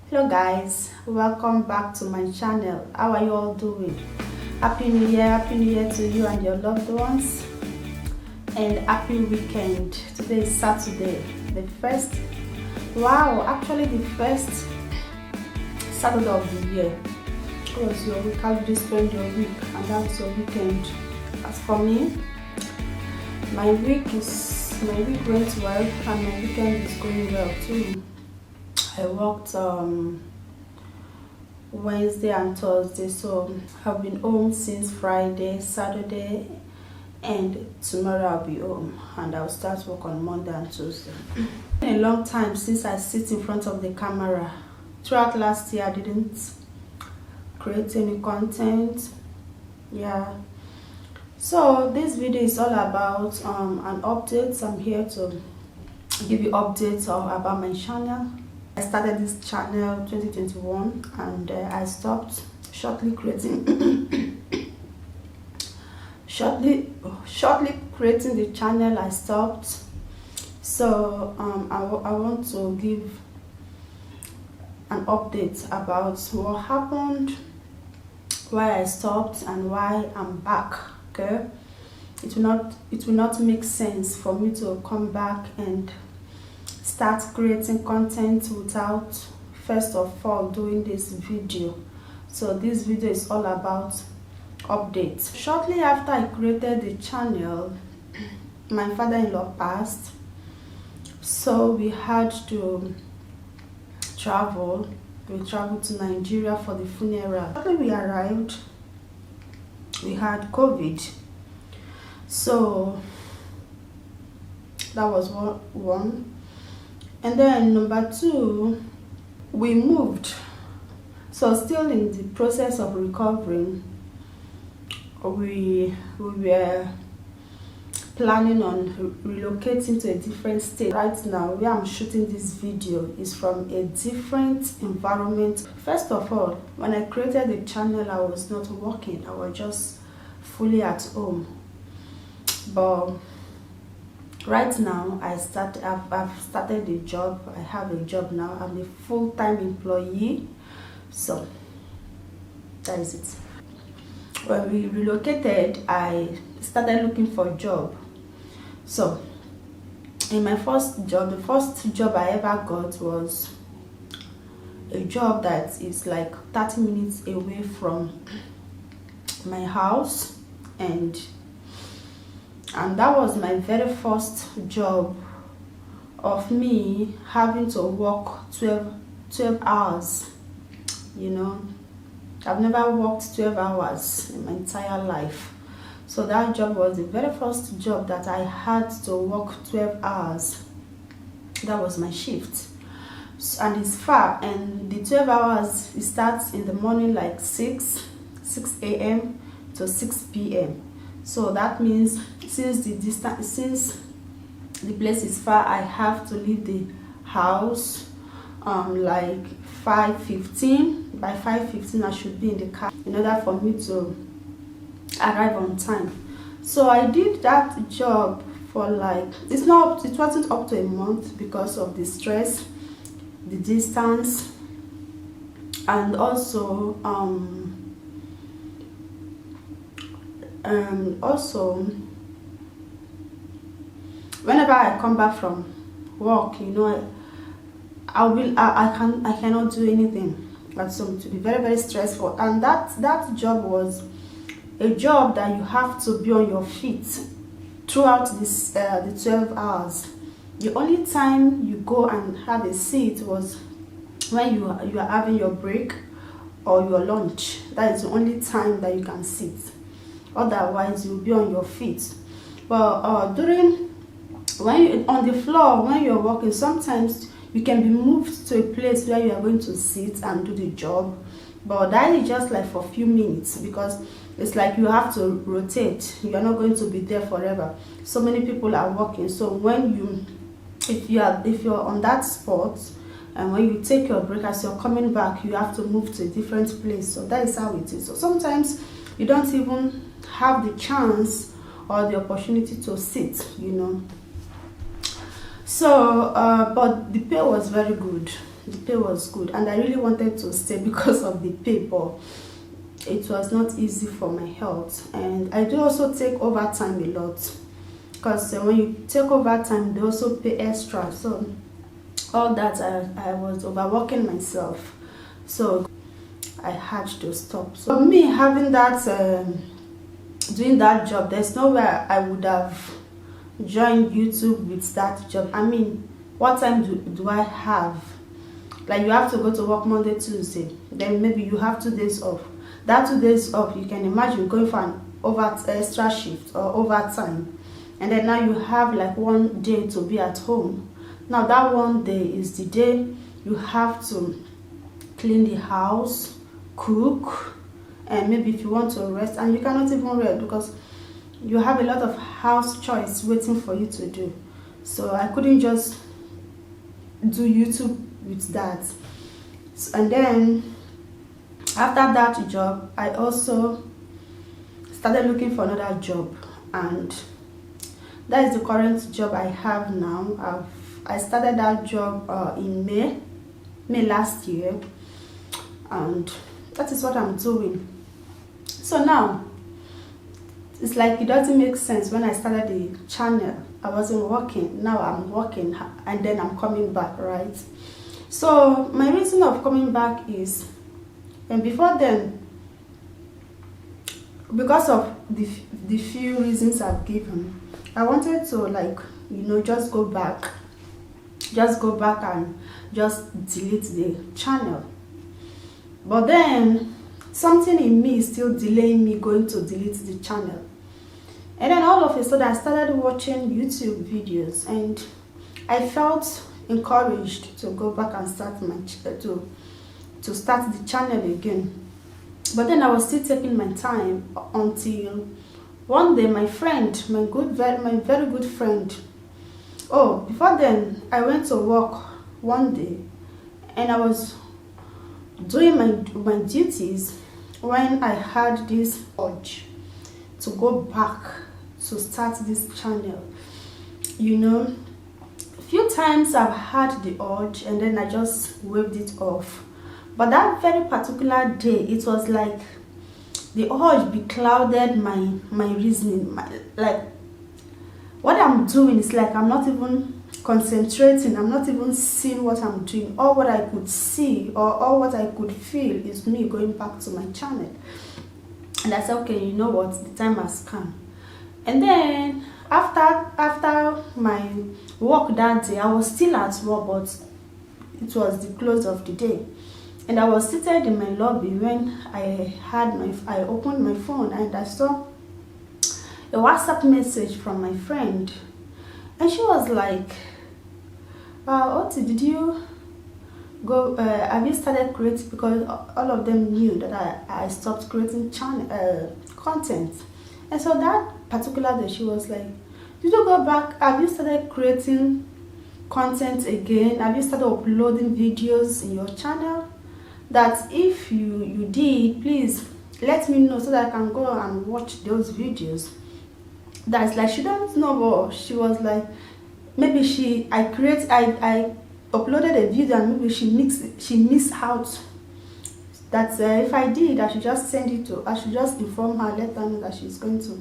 Hello guys, welcome back to my channel. How are you all doing? Happy New Year to you and your loved ones, and happy weekend. Today is Saturday, the first the first Saturday of the year. How was your week? How did you spend your week? And that's your weekend. As for me, my week went well and my weekend is going well too. I worked Wednesday and Thursday, so I've been home since Friday, Saturday, and tomorrow I'll be home and I'll start work on Monday and Tuesday. It's been a long time since I sit in front of the camera. Throughout last year I didn't create any content. So this video is all about an update. I'm here to give you updates about my channel. I started this channel 2021 and I stopped shortly creating the channel. I stopped. So I want to give an update about what happened, why I stopped, and why I'm back. Okay, it will not make sense for me to come back and start creating content without first of all doing this video. So this video is all about updates. Shortly after I created the channel, my father-in-law passed, so we had to travel. We traveled to Nigeria for the funeral. After we arrived, we had COVID, so that was one. And then number two, we moved. So still in the process of recovering, we were planning on relocating to a different state. Right now, where I'm shooting this video is from a different environment. First of all, when I created the channel, I was not working. I was just fully at home. But right now, I've started a job. I have a job now. I'm a full-time employee. So that is it. When we relocated, I started looking for a job. So in my first job, the first job I ever got was a job that is like 30 minutes away from my house, and that was my very first job of me having to work 12 hours. You know, I've never worked 12 hours in my entire life. So that job was the very first job that I had to work 12 hours. That was my shift. And it's far, and the 12 hours, it starts in the morning like 6 a.m. to 6 p.m. So that means since the place is far, I have to leave the house like 5:15. By 5:15 I should be in the car in order for me to arrive on time. So I did that job for like, it wasn't up to a month because of the stress, the distance, and also whenever I come back from work, you know, I cannot do anything. So to be very, very stressful. And that job was a job that you have to be on your feet throughout this the 12 hours. The only time you go and have a seat was when you are having your break or your lunch. That is the only time that you can sit. Otherwise you'll be on your feet. But when you're on the floor, when you're working, sometimes you can be moved to a place where you are going to sit and do the job, but that is just like for a few minutes, because it's like you have to rotate. You are not going to be there forever. So many people are working. So if you're on that spot, and when you take your break, as you're coming back, you have to move to a different place. So that is how it is. So sometimes you don't even have the chance or the opportunity to sit, you know. So but the pay was very good. the pay was good, and I really wanted to stay because of the pay, but it was not easy for my health. And I do also take overtime a lot, because when you take overtime they also pay extra, so all that I was overworking myself, so I had to stop. So me having that doing that job, there's no way I would have joined YouTube with that job. I mean, what time do I have? Like, you have to go to work Monday, Tuesday, then maybe you have 2 days off. That 2 days off, you can imagine going for an extra shift or overtime, and then now you have like 1 day to be at home. Now that 1 day is the day you have to clean the house, cook, and maybe if you want to rest, and you cannot even rest because you have a lot of house chores waiting for you to do. So I couldn't just do YouTube with that. And then after that job, I also started looking for another job, and that is the current job I have now. I started that job in May last year, and that is what I'm doing. So now it's like it doesn't make sense. When I started the channel, I wasn't working. Now I'm working, and then I'm coming back, right? So my reason of coming back is, and before then, because of the few reasons I've given, I wanted to, like, just go back and just delete the channel. But then something in me is still delaying me going to delete the channel. And then all of a sudden I started watching YouTube videos, and I felt encouraged to go back and start to start the channel again. But then I was still taking my time until one day my friend, my very good friend, before then I went to work one day, and I was doing my duties when I had this urge to go back to start this channel. A few times I've had the urge, and then I just waved it off. But that very particular day, it was like the urge beclouded my reasoning. Like, what I'm doing is like I'm not even concentrating, I'm not even seeing what I'm doing. All what I could see or all what I could feel is me going back to my channel. And I said, okay, you know what, the time has come. And then after my work that day, I was still at work, but it was the close of the day, and I was seated in my lobby when I opened my phone, and I saw a WhatsApp message from my friend, and she was like, Oti, did you go, have you started creating? Because all of them knew that I stopped creating content. And so that particular day, she was like, did you go back? Have you started creating content again? Have you started uploading videos in your channel? That if you did, please let me know so that I can go and watch those videos. That's like, she don't know, but she was like, maybe I uploaded a video and maybe she missed out. That if I did, I should just inform her, let her know that she's going to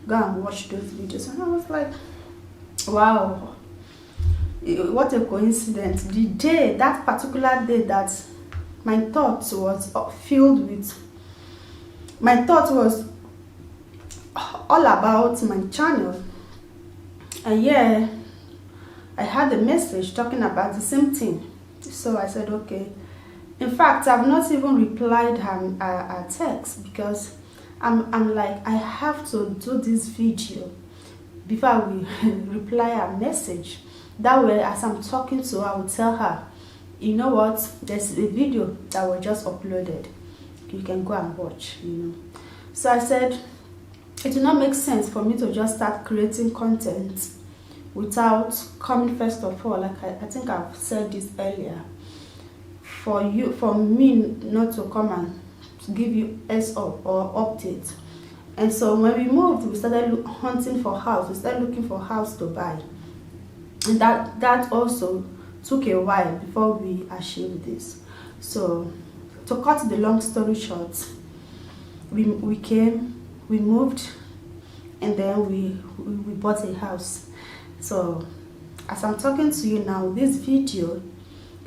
go and watch those videos. And I was like, wow, what a coincidence. That particular day, that my thoughts was filled with, my thought was all about my channel. And yeah, I had a message talking about the same thing. So I said, okay. In fact, I've not even replied her text, because I'm like, I have to do this video before I will reply her message. That way, as I'm talking to her, I will tell her, you know what, there's a video that was just uploaded, you can go and watch. So I said, it will not make sense for me to just start creating content without coming, first of all, like I think I've said this earlier, for me not to come and give you heads up or update. And so when we moved, we started hunting for house. We started looking for house to buy, and that also took a while before we achieved this. So to cut the long story short, we came, we moved, and then we bought a house. So as I'm talking to you now, this video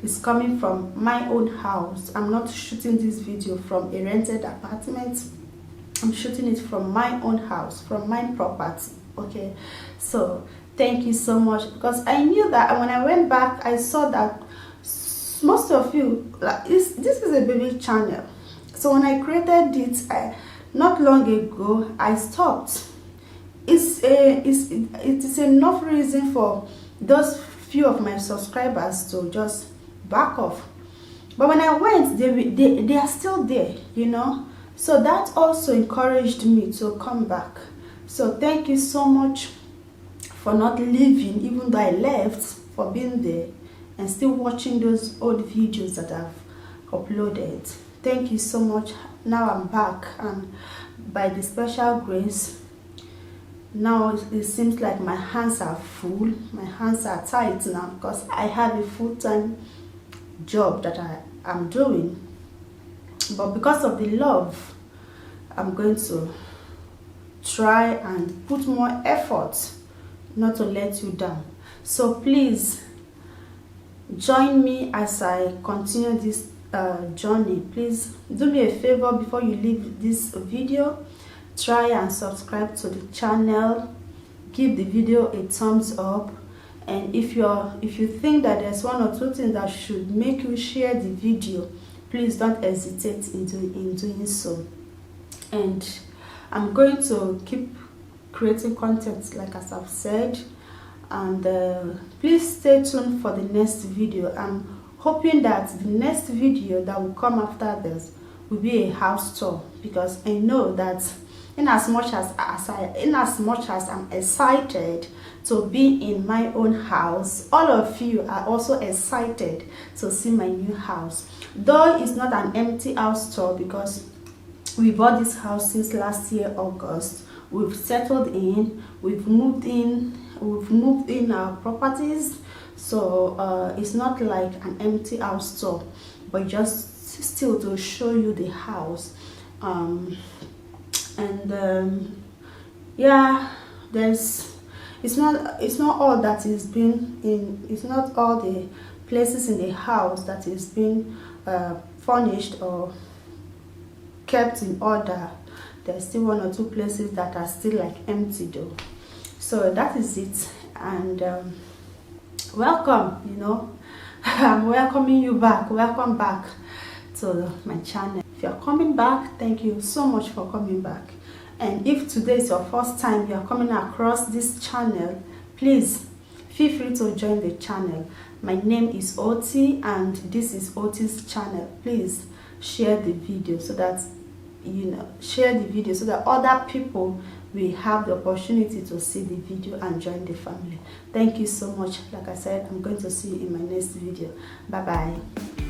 is coming from my own house. I'm not shooting this video from a rented apartment. I'm shooting it from my own house, from my property. Okay, so thank you so much, because I knew that when I went back, I saw that most of you, like, this is a baby channel. So when I created it not long ago, I stopped. It is enough reason for those few of my subscribers to just back off. But when I went, they are still there, you know. So that also encouraged me to come back. So thank you so much for not leaving, even though I left, for being there and still watching those old videos that I've uploaded. Thank you so much. Now I'm back, and by the special grace, now it seems like my hands are full, my hands are tight now, because I have a full-time job that I'm doing. But because of the love, I'm going to try and put more effort not to let you down. So please join me as I continue this journey. Please do me a favor before you leave this video. Try and subscribe to the channel, give the video a thumbs up, and if you think that there's one or two things that should make you share the video, please don't hesitate in doing so. And I'm going to keep creating content, like as I've said, and please stay tuned for the next video. I'm hoping that the next video that will come after this will be a house tour, because I know that in as much as I'm excited to be in my own house, all of you are also excited to see my new house. Though it's not an empty house tour, because we bought this house since last year August. We've settled in, we've moved in our properties. So it's not like an empty house tour, but just still to show you the house. Yeah, it's not all that is being in, it's not all the places in the house that is being furnished or kept in order. There's still one or two places that are still like empty though. So that is it, and welcome, you know. I'm welcoming you back. Welcome back to my channel. If you're coming back, thank you so much for coming back. And if today is your first time you are coming across this channel, please feel free to join the channel. My name is Oti, and this is Oti's channel. Please share the video so that other people will have the opportunity to see the video and join the family. Thank you so much. Like I said, I'm going to see you in my next video. Bye bye.